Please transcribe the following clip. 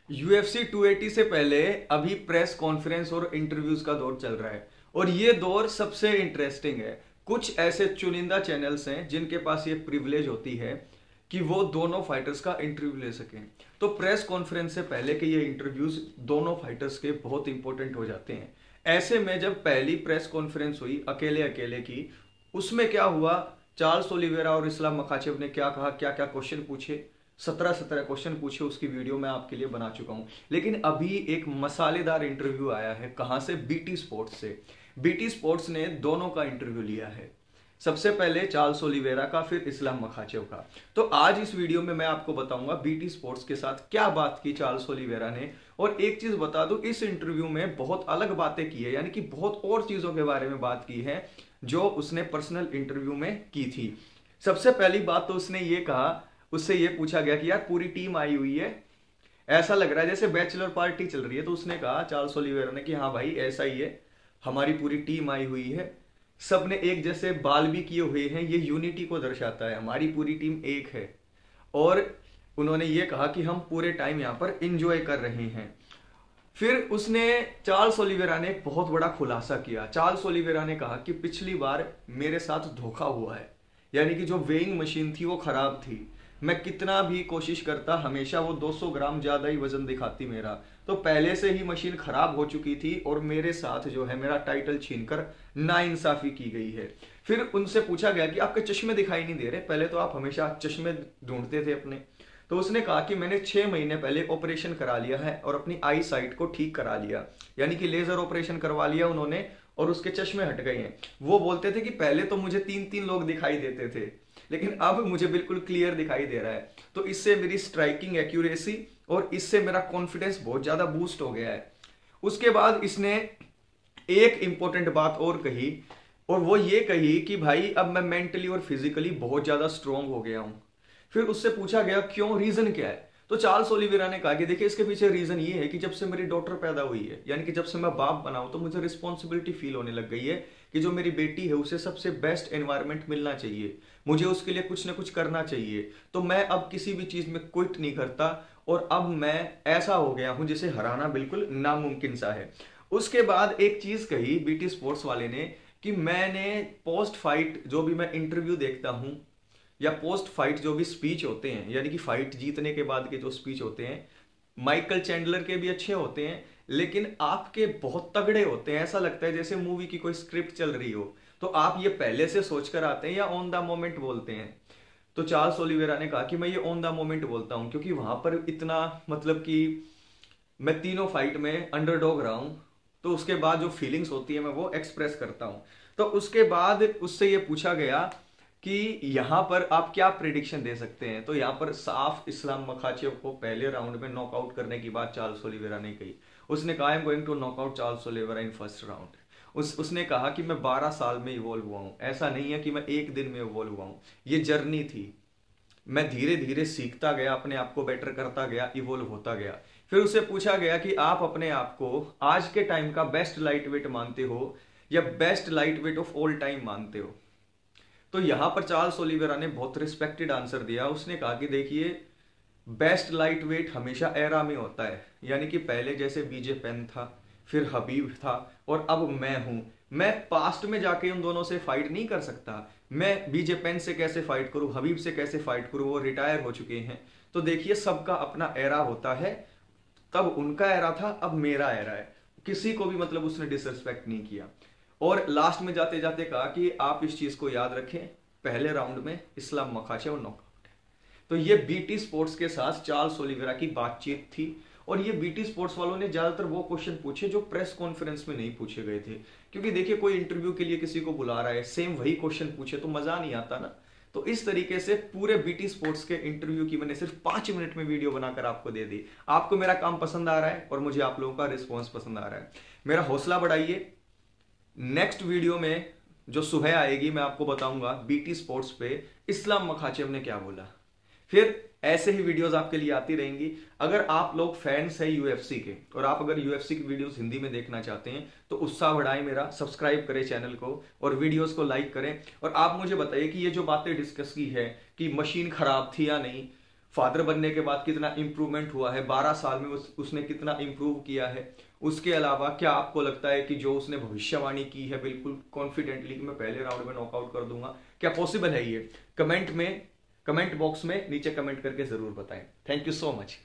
UFC 280 से पहले अभी प्रेस कॉन्फ्रेंस और इंटरव्यूज का दौर चल रहा है और ये दौर सबसे इंटरेस्टिंग है। कुछ ऐसे चुनिंदा चैनल्स हैं जिनके पास ये प्रिविलेज होती है कि वो दोनों फाइटर्स का इंटरव्यू ले सकें। तो प्रेस कॉन्फ्रेंस से पहले के ये इंटरव्यूज दोनों फाइटर्स के बहुत इंपॉर्टेंट हो जाते हैं। ऐसे में जब पहली प्रेस कॉन्फ्रेंस हुई अकेले अकेले की, उसमें क्या हुआ, चार्ल्स ओलिवेरा और इस्लाम मखाचेव ने क्या कहा, क्या क्या क्वेश्चन पूछे, 17 क्वेश्चन पूछे, उसकी वीडियो मैं आपके लिए बना चुका हूं। लेकिन अभी एक मसालेदार इंटरव्यू आया है, कहां से? बीटी स्पोर्ट्स से। बीटी स्पोर्ट्स ने दोनों का इंटरव्यू लिया है, सबसे पहले चार्ल्स ओलिवेरा का, फिर इस्लाम मखाचेव का। तो आज इस वीडियो में मैं आपको बताऊंगा बीटी स्पोर्ट्स के साथ क्या बात की चार्ल्स ओलिवेरा ने। और एक चीज बता दूं, इस इंटरव्यू में बहुत अलग बातें की है, यानी कि बहुत और चीजों के बारे में बात की है जो उसने पर्सनल इंटरव्यू में की थी। सबसे पहली बात तो उसने ये कहा, उससे ये पूछा गया कि यार पूरी टीम आई हुई है, ऐसा लग रहा है जैसे बैचलर पार्टी चल रही है। तो उसने कहा, चार्ल्स ओलिवेरा ने, कि हाँ भाई ऐसा ही है, हमारी पूरी टीम आई हुई है, सबने एक जैसे बाल भी किए हुए हैं, ये यूनिटी को दर्शाता है, हमारी पूरी टीम एक है। और उन्होंने ये कहा कि हम पूरे टाइम यहाँ पर इंजॉय कर रहे हैं। फिर उसने, चार्ल्स ओलिवेरा ने एक बहुत बड़ा खुलासा किया। चार्ल्स ओलिवेरा ने कहा कि पिछली बार मेरे साथ धोखा हुआ है, यानी कि जो वेइंग मशीन थी वो खराब थी, मैं कितना भी कोशिश करता हमेशा वो 200 ग्राम ज्यादा ही वजन दिखाती मेरा। तो पहले से ही मशीन खराब हो चुकी थी और मेरे साथ जो है मेरा टाइटल छीनकर नाइंसाफी की गई है। फिर उनसे पूछा गया कि आपके चश्मे दिखाई नहीं दे रहे, पहले तो आप हमेशा चश्मे ढूंढते थे अपने। तो उसने कहा कि मैंने 6 महीने पहले ऑपरेशन करा लिया है और अपनी आई साइट को ठीक करा लिया, यानी कि लेजर ऑपरेशन करवा लिया उन्होंने और उसके चश्मे हट गए हैं। वो बोलते थे कि पहले तो मुझे 3-3 लोग दिखाई देते थे, लेकिन अब मुझे बिल्कुल क्लियर दिखाई दे रहा है। तो इससे मेरी स्ट्राइकिंग एक्यूरेसी और इससे मेरा कॉन्फिडेंस बहुत ज्यादा बूस्ट हो गया है। उसके बाद इसने एक इंपॉर्टेंट बात और कही, और वो ये कही कि भाई अब मैं मेंटली और फिजिकली बहुत ज्यादा स्ट्रांग हो गया हूं। फिर उससे पूछा गया क्यों, रीजन क्या है? तो चार्ल्स ओलिवेरा ने कहा कि देखिए इसके पीछे रीजन ये है कि जब से मेरी डॉटर पैदा हुई है, यानी कि जब से मैं बाप बना हूं, तो मुझे रिस्पॉन्सिबिलिटी फील होने लग गई है कि जो मेरी बेटी है उसे सबसे बेस्ट एनवायरनमेंट मिलना चाहिए, मुझे उसके लिए कुछ ना कुछ करना चाहिए। तो मैं अब किसी भी चीज में क्विट नहीं करता और अब मैं ऐसा हो गया हूं जिसे हराना बिल्कुल नामुमकिन सा है। उसके बाद एक चीज कही बीटी स्पोर्ट्स वाले ने कि मैंने पोस्ट फाइट जो भी मैं इंटरव्यू देखता हूं या पोस्ट फाइट जो भी स्पीच होते हैं, यानी कि फाइट जीतने के बाद के जो स्पीच होते हैं, माइकल चैंडलर के भी अच्छे होते हैं, लेकिन आपके बहुत तगड़े होते हैं। ऐसा लगता है जैसे मूवी की कोई स्क्रिप्ट चल रही हो। तो आप ये पहले से सोचकर आते हैं या ऑन द मोमेंट बोलते हैं? तो चार्ल्स ओलिवेरा ने कहा कि मैं ये ऑन द मोमेंट बोलता हूं, क्योंकि वहां पर इतना, मतलब कि मैं तीनों फाइट में अंडरडॉग रहा हूं, तो उसके बाद जो फीलिंग्स होती है मैं वो एक्सप्रेस करता हूं। तो उसके बाद उससे ये पूछा गया कि यहां पर आप क्या प्रिडिक्शन दे सकते हैं। तो यहां पर साफ इस्लाम मखाचेव को पहले राउंड में नॉकआउट करने की बात चार्ल्स ओलिवेरा ने कही। उसने कहा I am going to knock out Charles Oliveira in first round. उसने कहा कि मैं 12 साल में इवॉल्व हुआ हूं, ऐसा नहीं है कि मैं एक दिन में इवॉल्व हुआ हूं, ये जर्नी थी, मैं धीरे धीरे सीखता गया, अपने आप को बेटर करता गया, इवॉल्व होता गया। फिर उससे पूछा गया कि आप अपने आप को आज के टाइम का बेस्ट लाइट वेट मानते हो या best light weight of all time मानते हो? तो यहां पर चार्ल्स ओलिवेरा ने बहुत रिस्पेक्टेड आंसर दिया। उसने कहा कि देखिए बेस्ट लाइट वेट हमेशा एरा में होता है, यानी कि पहले जैसे बीजे पेन था, फिर हबीब था और अब मैं हूं। मैं पास्ट में जाके उन दोनों से फाइट नहीं कर सकता। मैं बीजे पेन से कैसे फाइट करूं, हबीब से कैसे फाइट करूं, वो रिटायर हो चुके हैं। तो देखिए सबका अपना एरा होता है, तब उनका एरा था, अब मेरा एरा है। किसी को भी मतलब उसने डिसरिस्पेक्ट नहीं किया। और लास्ट में जाते जाते कहा कि आप इस चीज को याद रखें, पहले राउंड में इस्लाम मखाचेव नॉकआउट है। तो ये बीटी स्पोर्ट्स के साथ चार्ल्स ओलिवेरा की बातचीत थी। और ये बीटी स्पोर्ट्स वालों ने ज्यादातर वो क्वेश्चन पूछे जो प्रेस कॉन्फ्रेंस में नहीं पूछे गए थे, क्योंकि देखिए कोई इंटरव्यू के लिए किसी को बुला रहा है, सेम वही क्वेश्चन पूछे तो मजा नहीं आता ना। तो इस तरीके से पूरे बीटी स्पोर्ट्स के इंटरव्यू की मैंने सिर्फ 5 मिनट में वीडियो बनाकर आपको दे दी। आपको मेरा काम पसंद आ रहा है और मुझे आप लोगों का रिस्पॉन्स पसंद आ रहा है, मेरा हौसला बढ़ाइए। नेक्स्ट वीडियो में जो सुबह आएगी मैं आपको बताऊंगा बीटी स्पोर्ट्स पे इस्लाम मखाचेव ने क्या बोला। फिर ऐसे ही वीडियोस आपके लिए आती रहेंगी। अगर आप लोग फैंस हैं यूएफसी के और आप अगर यूएफसी की वीडियोस हिंदी में देखना चाहते हैं तो उत्साह बढ़ाएं मेरा, सब्सक्राइब करें चैनल को और वीडियोस को लाइक करें। और आप मुझे बताइए कि ये जो बातें डिस्कस की है कि मशीन खराब थी या नहीं, फादर बनने के बाद कितना इंप्रूवमेंट हुआ है, 12 साल में उसने कितना इंप्रूव किया है। उसके अलावा क्या आपको लगता है कि जो उसने भविष्यवाणी की है बिल्कुल कॉन्फिडेंटली कि मैं पहले राउंड में नॉकआउट कर दूंगा, क्या पॉसिबल है ये? कमेंट बॉक्स में नीचे कमेंट करके जरूर बताएं। Thank you so much.